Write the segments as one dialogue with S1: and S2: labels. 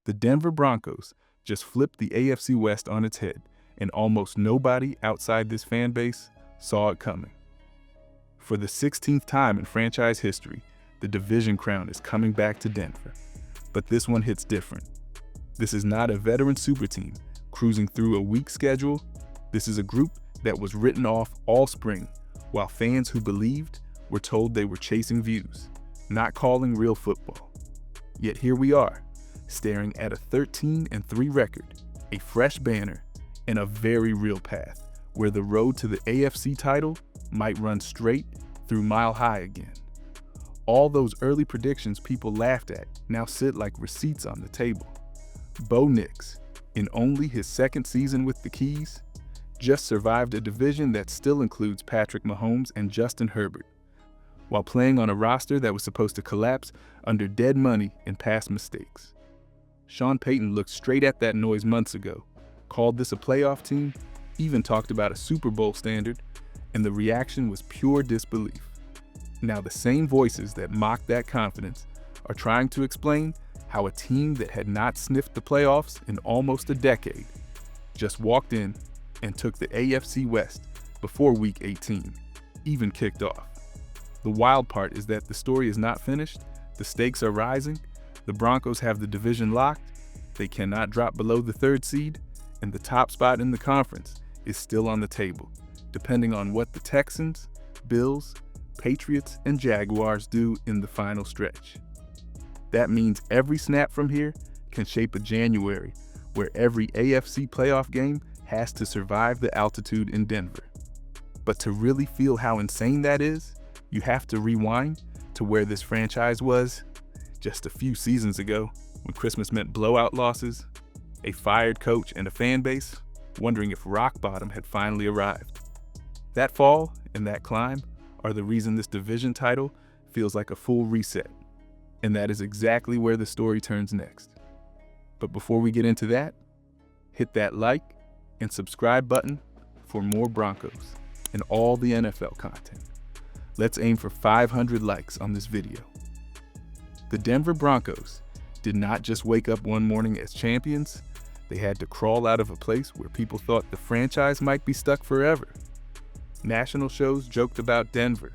S1: The Denver Broncos just flipped the AFC West on its head, and almost nobody outside this fan base saw it coming. For the 16th time in franchise history, the division crown is coming back to Denver. But this one hits different. This is not a veteran super team cruising through a weak schedule. This is a group that was written off all spring, while fans who believed were told they were chasing views, not calling real football. Yet here we are, staring at a 13-3 record, a fresh banner, and a very real path where the road to the AFC title might run straight through Mile High again. All those early predictions people laughed at now sit like receipts on the table. Bo Nix, in only his second season with the Keys, just survived a division that still includes Patrick Mahomes and Justin Herbert, while playing on a roster that was supposed to collapse under dead money and past mistakes. Sean Payton looked straight at that noise months ago, called this a playoff team, even talked about a Super Bowl standard, and the reaction was pure disbelief. Now the same voices that mocked that confidence are trying to explain how a team that had not sniffed the playoffs in almost a decade just walked in and took the AFC West before Week 18 even kicked off. The wild part is that the story is not finished, the stakes are rising, the Broncos have the division locked, they cannot drop below the 3rd seed, and the top spot in the conference is still on the table, depending on what the Texans, Bills, Patriots, and Jaguars do in the final stretch. That means every snap from here can shape a January where every AFC playoff game has to survive the altitude in Denver. But to really feel how insane that is, you have to rewind to where this franchise was just a few seasons ago, when Christmas meant blowout losses, a fired coach, and a fan base wondering if rock bottom had finally arrived. That fall and that climb are the reason this division title feels like a full reset, and that is exactly where the story turns next. But before we get into that, hit that like and subscribe button for more Broncos and all the NFL content. Let's aim for 500 likes on this video. The Denver Broncos did not just wake up one morning as champions, they had to crawl out of a place where people thought the franchise might be stuck forever. National shows joked about Denver.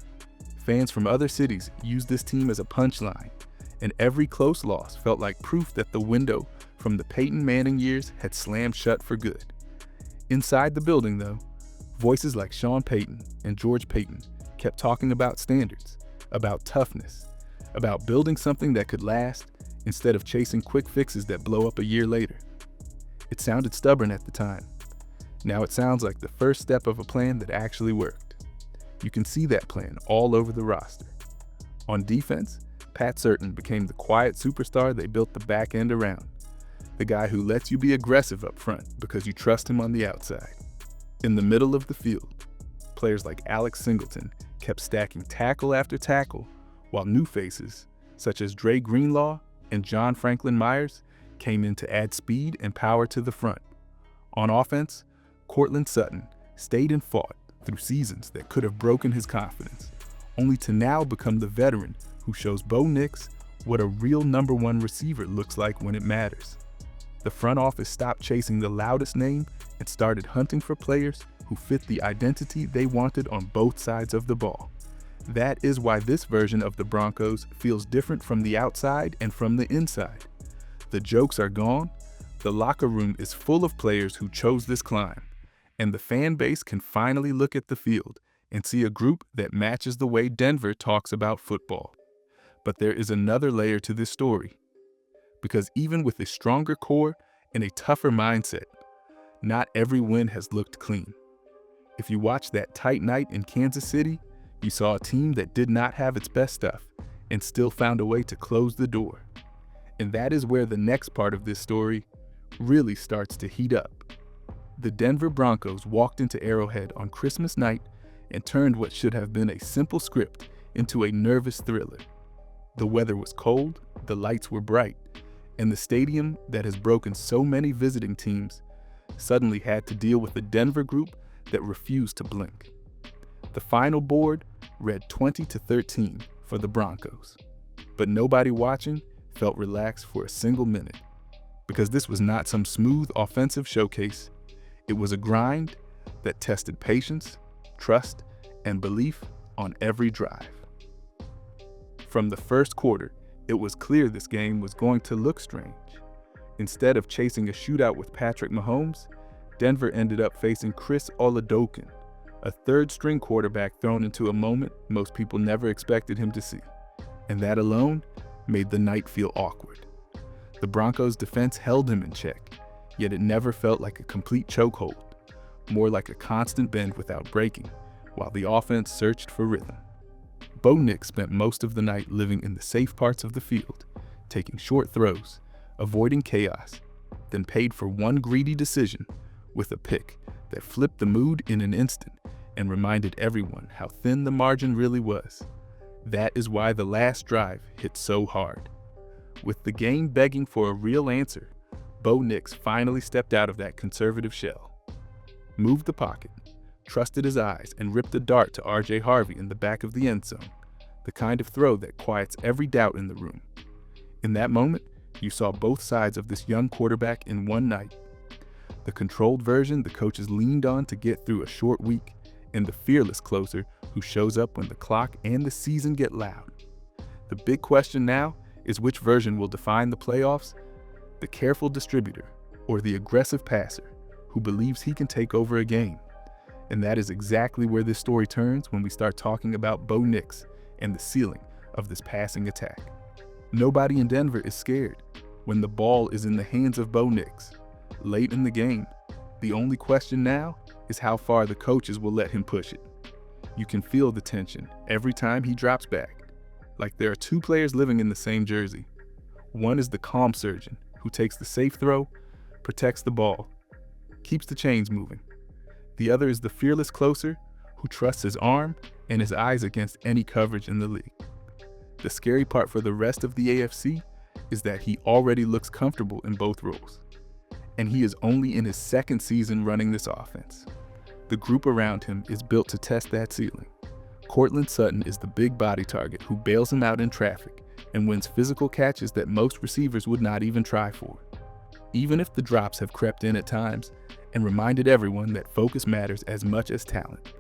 S1: Fans from other cities used this team as a punchline, and every close loss felt like proof that the window from the Peyton Manning years had slammed shut for good. Inside the building, though, voices like Sean Payton and George Payton kept talking about standards, about toughness, about building something that could last instead of chasing quick fixes that blow up a year later. It sounded stubborn at the time. Now it sounds like the first step of a plan that actually worked. You can see that plan all over the roster. On defense, Pat Surtain became the quiet superstar they built the back end around. The guy who lets you be aggressive up front because you trust him on the outside. In the middle of the field, players like Alex Singleton kept stacking tackle after tackle, while new faces, such as Dre Greenlaw and John Franklin Myers, came in to add speed and power to the front. On offense, Courtland Sutton stayed and fought through seasons that could have broken his confidence, only to now become the veteran who shows Bo Nix what a real number 1 receiver looks like when it matters. The front office stopped chasing the loudest name and started hunting for players who fit the identity they wanted on both sides of the ball. That is why this version of the Broncos feels different from the outside and from the inside. The jokes are gone, the locker room is full of players who chose this climb, and the fan base can finally look at the field and see a group that matches the way Denver talks about football. But there is another layer to this story, because even with a stronger core and a tougher mindset, not every win has looked clean. If you watched that tight night in Kansas City, you saw a team that did not have its best stuff and still found a way to close the door. And that is where the next part of this story really starts to heat up. The Denver Broncos walked into Arrowhead on Christmas night and turned what should have been a simple script into a nervous thriller. The weather was cold, the lights were bright, and the stadium that has broken so many visiting teams suddenly had to deal with a Denver group that refused to blink. The final board read 20-13 for the Broncos, but nobody watching felt relaxed for a single minute. because this was not some smooth offensive showcase. It was a grind that tested patience, trust, and belief on every drive. From the first quarter, it was clear this game was going to look strange. Instead of chasing a shootout with Patrick Mahomes, Denver ended up facing Chris Oladokun, a third-string quarterback thrown into a moment most people never expected him to see. And that alone made the night feel awkward. The Broncos' defense held him in check, yet it never felt like a complete chokehold, more like a constant bend without breaking, while the offense searched for rhythm. Bo Nix spent most of the night living in the safe parts of the field, taking short throws, avoiding chaos, then paid for one greedy decision with a pick that flipped the mood in an instant and reminded everyone how thin the margin really was. That is why the last drive hit so hard. With the game begging for a real answer, Bo Nix finally stepped out of that conservative shell, moved the pocket, trusted his eyes, and ripped a dart to R.J. Harvey in the back of the end zone, the kind of throw that quiets every doubt in the room. In that moment, you saw both sides of this young quarterback in one night. The controlled version the coaches leaned on to get through a short week, and the fearless closer who shows up when the clock and the season get loud. The big question now is which version will define the playoffs: the careful distributor or the aggressive passer who believes he can take over a game. And that is exactly where this story turns when we start talking about Bo Nix and the ceiling of this passing attack. Nobody in Denver is scared when the ball is in the hands of Bo Nix. Late in the game, the only question now is how far the coaches will let him push it. You can feel the tension every time he drops back, like there are two players living in the same jersey. One is the calm surgeon who takes the safe throw, protects the ball, keeps the chains moving. The other is the fearless closer who trusts his arm and his eyes against any coverage in the league. The scary part for the rest of the AFC is that he already looks comfortable in both roles, and he is only in his second season running this offense. The group around him is built to test that ceiling. Courtland Sutton is the big body target who bails him out in traffic and wins physical catches that most receivers would not even try for. Even if the drops have crept in at times and reminded everyone that focus matters as much as talent.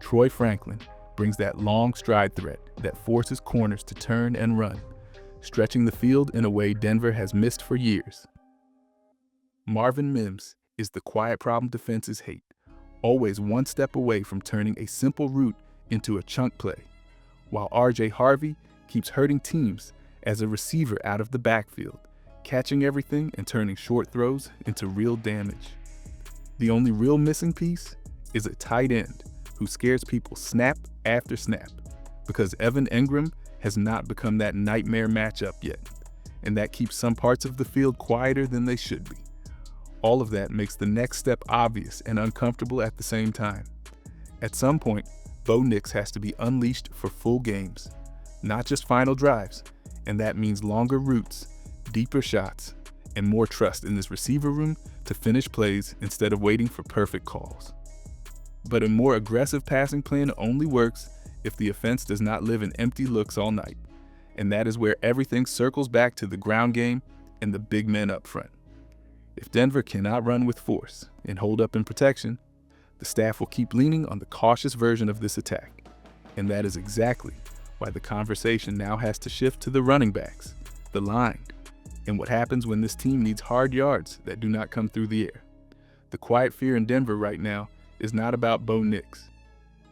S1: Troy Franklin brings that long stride threat that forces corners to turn and run, stretching the field in a way Denver has missed for years. Marvin Mims is the quiet problem defenses hate, always one step away from turning a simple route into a chunk play, while R.J. Harvey keeps hurting teams as a receiver out of the backfield, catching everything and turning short throws into real damage. The only real missing piece is a tight end who scares people snap after snap, because Evan Engram has not become that nightmare matchup yet, and that keeps some parts of the field quieter than they should be. All of that makes the next step obvious and uncomfortable at the same time. At some point, Bo Nix has to be unleashed for full games, not just final drives, and that means longer routes, deeper shots, and more trust in this receiver room to finish plays instead of waiting for perfect calls. But a more aggressive passing plan only works if the offense does not live in empty looks all night, and that is where everything circles back to the ground game and the big men up front. If Denver cannot run with force and hold up in protection, the staff will keep leaning on the cautious version of this attack, and that is exactly why the conversation now has to shift to the running backs, the line, and what happens when this team needs hard yards that do not come through the air. The quiet fear in Denver right now is not about Bo Nix.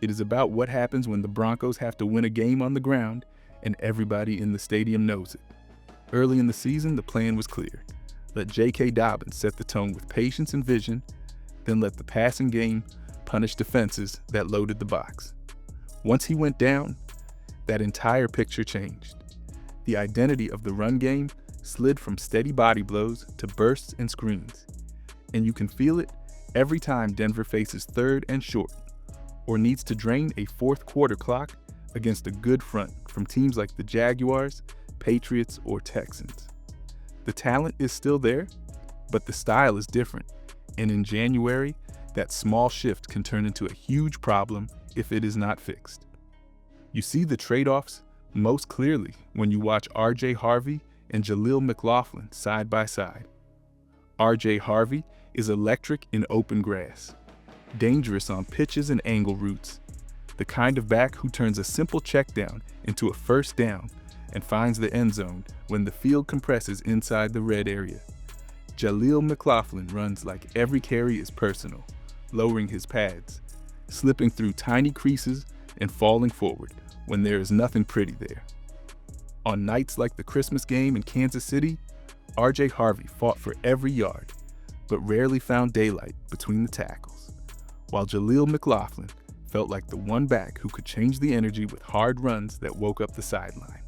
S1: It is about what happens when the Broncos have to win a game on the ground and everybody in the stadium knows it. Early in the season, the plan was clear. Let J.K. Dobbins set the tone with patience and vision, then let the passing game punish defenses that loaded the box. Once he went down, that entire picture changed. The identity of the run game slid from steady body blows to bursts and screens. And you can feel it every time Denver faces third and short, or needs to drain a fourth quarter clock against a good front from teams like the Jaguars, Patriots, or Texans. The talent is still there, but the style is different, and in January, that small shift can turn into a huge problem if it is not fixed. You see the trade-offs most clearly when you watch R.J. Harvey and Jaleel McLaughlin side by side. RJ Harvey is electric in open grass, dangerous on pitches and angle routes, the kind of back who turns a simple check down into a first down and finds the end zone when the field compresses inside the red area. Jaleel McLaughlin runs like every carry is personal, lowering his pads, slipping through tiny creases and falling forward when there is nothing pretty there. On nights like the Christmas game in Kansas City, RJ Harvey fought for every yard, but rarely found daylight between the tackles, while Jaleel McLaughlin felt like the one back who could change the energy with hard runs that woke up the sideline.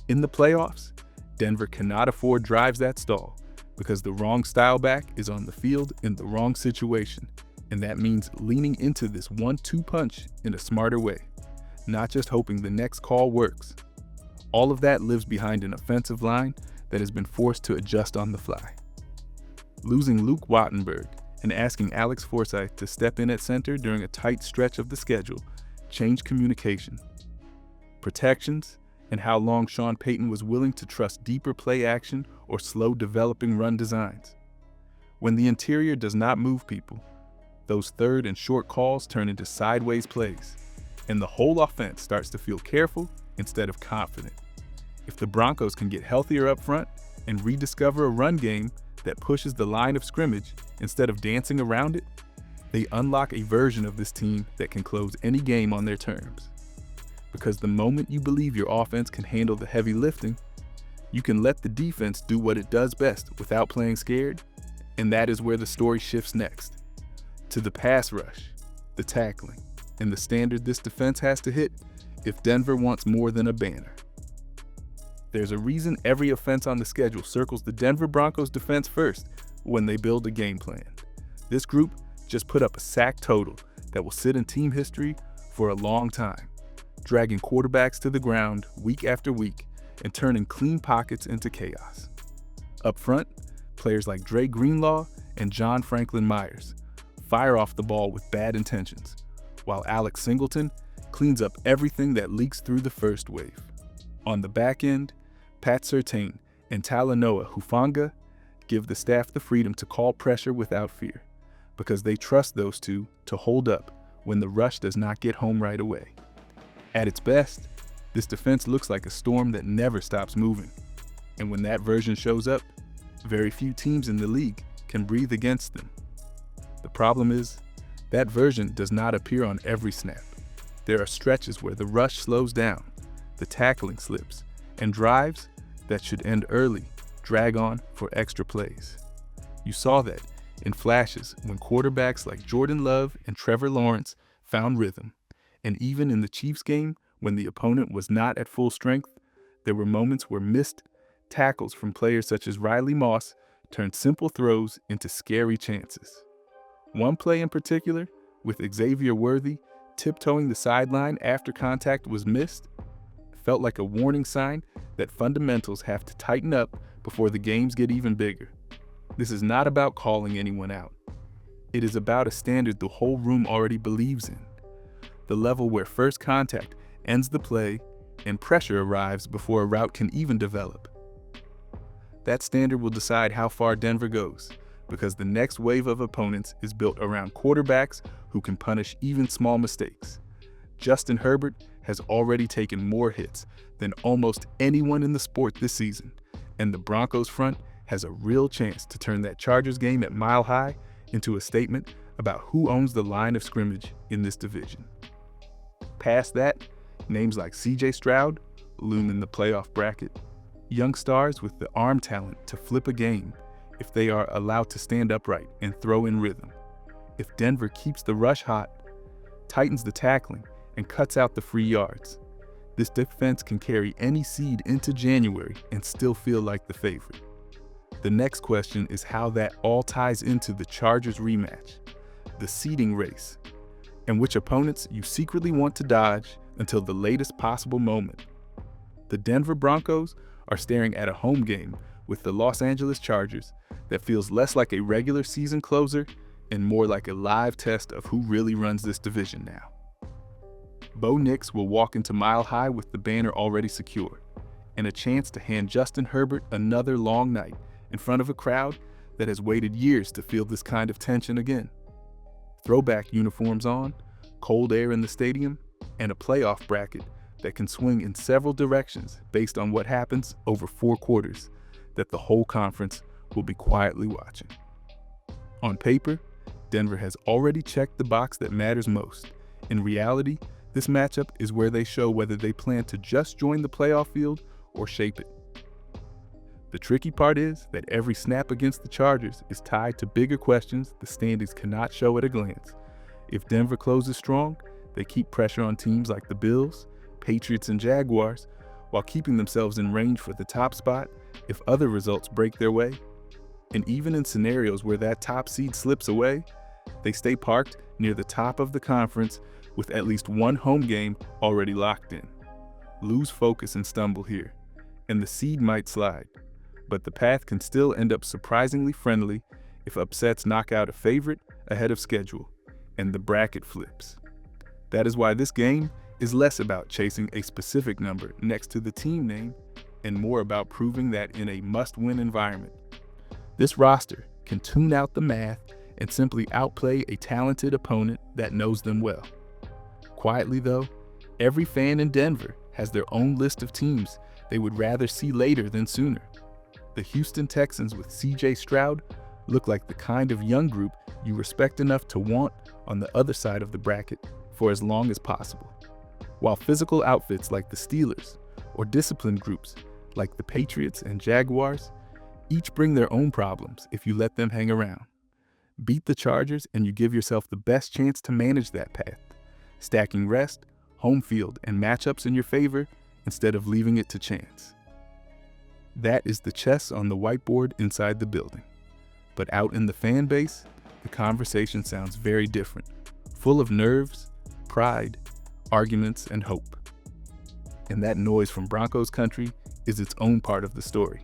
S1: In the playoffs, Denver cannot afford drives that stall because the wrong style back is on the field in the wrong situation, and that means leaning into this 1-2 punch in a smarter way, not just hoping the next call works. All of that lives behind an offensive line that has been forced to adjust on the fly. Losing Luke Wattenberg and asking Alex Forsythe to step in at center during a tight stretch of the schedule changed communication, protections, and how long Sean Payton was willing to trust deeper play action or slow developing run designs. When the interior does not move people, those third and short calls turn into sideways plays, and the whole offense starts to feel careful instead of confident. If the Broncos can get healthier up front and rediscover a run game that pushes the line of scrimmage instead of dancing around it, they unlock a version of this team that can close any game on their terms. Because the moment you believe your offense can handle the heavy lifting, you can let the defense do what it does best without playing scared, and that is where the story shifts next. To the pass rush, the tackling, and the standard this defense has to hit if Denver wants more than a banner. There's a reason every offense on the schedule circles the Denver Broncos defense first when they build a game plan. This group just put up a sack total that will sit in team history for a long time, dragging quarterbacks to the ground week after week and turning clean pockets into chaos. Up front, players like Dre Greenlaw and John Franklin Myers fire off the ball with bad intentions, while Alex Singleton cleans up everything that leaks through the first wave. On the back end, Pat Surtain and Talanoa Hufanga give the staff the freedom to call pressure without fear, because they trust those two to hold up when the rush does not get home right away. At its best, this defense looks like a storm that never stops moving, and when that version shows up, very few teams in the league can breathe against them. The problem is, that version does not appear on every snap. There are stretches where the rush slows down, the tackling slips, and drives that should end early drag on for extra plays. You saw that in flashes when quarterbacks like Jordan Love and Trevor Lawrence found rhythm, and even in the Chiefs game when the opponent was not at full strength, there were moments where missed tackles from players such as Riley Moss turned simple throws into scary chances. One play in particular, with Xavier Worthy tiptoeing the sideline after contact was missed, felt like a warning sign that fundamentals have to tighten up before the games get even bigger. This is not about calling anyone out. It is about a standard the whole room already believes in, the level where first contact ends the play and pressure arrives before a route can even develop. That standard will decide how far Denver goes, because the next wave of opponents is built around quarterbacks who can punish even small mistakes. Justin Herbert has already taken more hits than almost anyone in the sport this season, and the Broncos front has a real chance to turn that Chargers game at Mile High into a statement about who owns the line of scrimmage in this division. Past that, names like CJ Stroud loom in the playoff bracket, young stars with the arm talent to flip a game if they are allowed to stand upright and throw in rhythm. If Denver keeps the rush hot, tightens the tackling, and cuts out the free yards, this defense can carry any seed into January and still feel like the favorite. The next question is how that all ties into the Chargers rematch, the seeding race, and which opponents you secretly want to dodge until the latest possible moment. The Denver Broncos are staring at a home game with the Los Angeles Chargers that feels less like a regular season closer and more like a live test of who really runs this division now. Bo Nix will walk into Mile High with the banner already secured, and a chance to hand Justin Herbert another long night in front of a crowd that has waited years to feel this kind of tension again. Throwback uniforms on, cold air in the stadium, and a playoff bracket that can swing in several directions based on what happens over 4 quarters that the whole conference will be quietly watching. On paper, Denver has already checked the box that matters most. In reality, this matchup is where they show whether they plan to just join the playoff field or shape it. The tricky part is that every snap against the Chargers is tied to bigger questions the standings cannot show at a glance. If Denver closes strong, they keep pressure on teams like the Bills, Patriots, and Jaguars, while keeping themselves in range for the top spot if other results break their way. And even in scenarios where that top seed slips away, they stay parked near the top of the conference with at least one home game already locked in. Lose focus and stumble here, and the seed might slide, but the path can still end up surprisingly friendly if upsets knock out a favorite ahead of schedule, and the bracket flips. That is why this game is less about chasing a specific number next to the team name and more about proving that in a must-win environment, this roster can tune out the math and simply outplay a talented opponent that knows them well. Quietly though, every fan in Denver has their own list of teams they would rather see later than sooner. The Houston Texans with C.J. Stroud look like the kind of young group you respect enough to want on the other side of the bracket for as long as possible, while physical outfits like the Steelers or disciplined groups like the Patriots and Jaguars each bring their own problems if you let them hang around. Beat the Chargers and you give yourself the best chance to manage that path, stacking rest, home field, and matchups in your favor instead of leaving it to chance. That is the chess on the whiteboard inside the building. But out in the fan base, the conversation sounds very different, full of nerves, pride, arguments, and hope. And that noise from Broncos country is its own part of the story.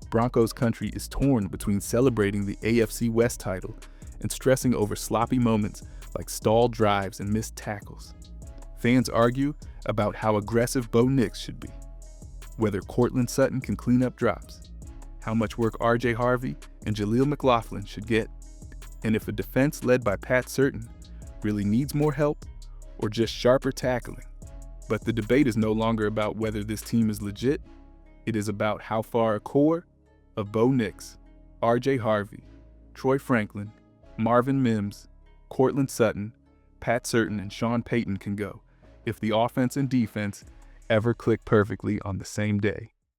S1: Broncos country is torn between celebrating the AFC West title and stressing over sloppy moments like stalled drives and missed tackles. Fans argue about how aggressive Bo Nix should be, whether Courtland Sutton can clean up drops, how much work R.J. Harvey and Jaleel McLaughlin should get, and if a defense led by Pat Surtain really needs more help or just sharper tackling. But the debate is no longer about whether this team is legit. It is about how far a core of Bo Nix, R.J. Harvey, Troy Franklin, Marvin Mims, Courtland Sutton, Pat Surtain, and Sean Payton can go if the offense and defense ever click perfectly on the same day.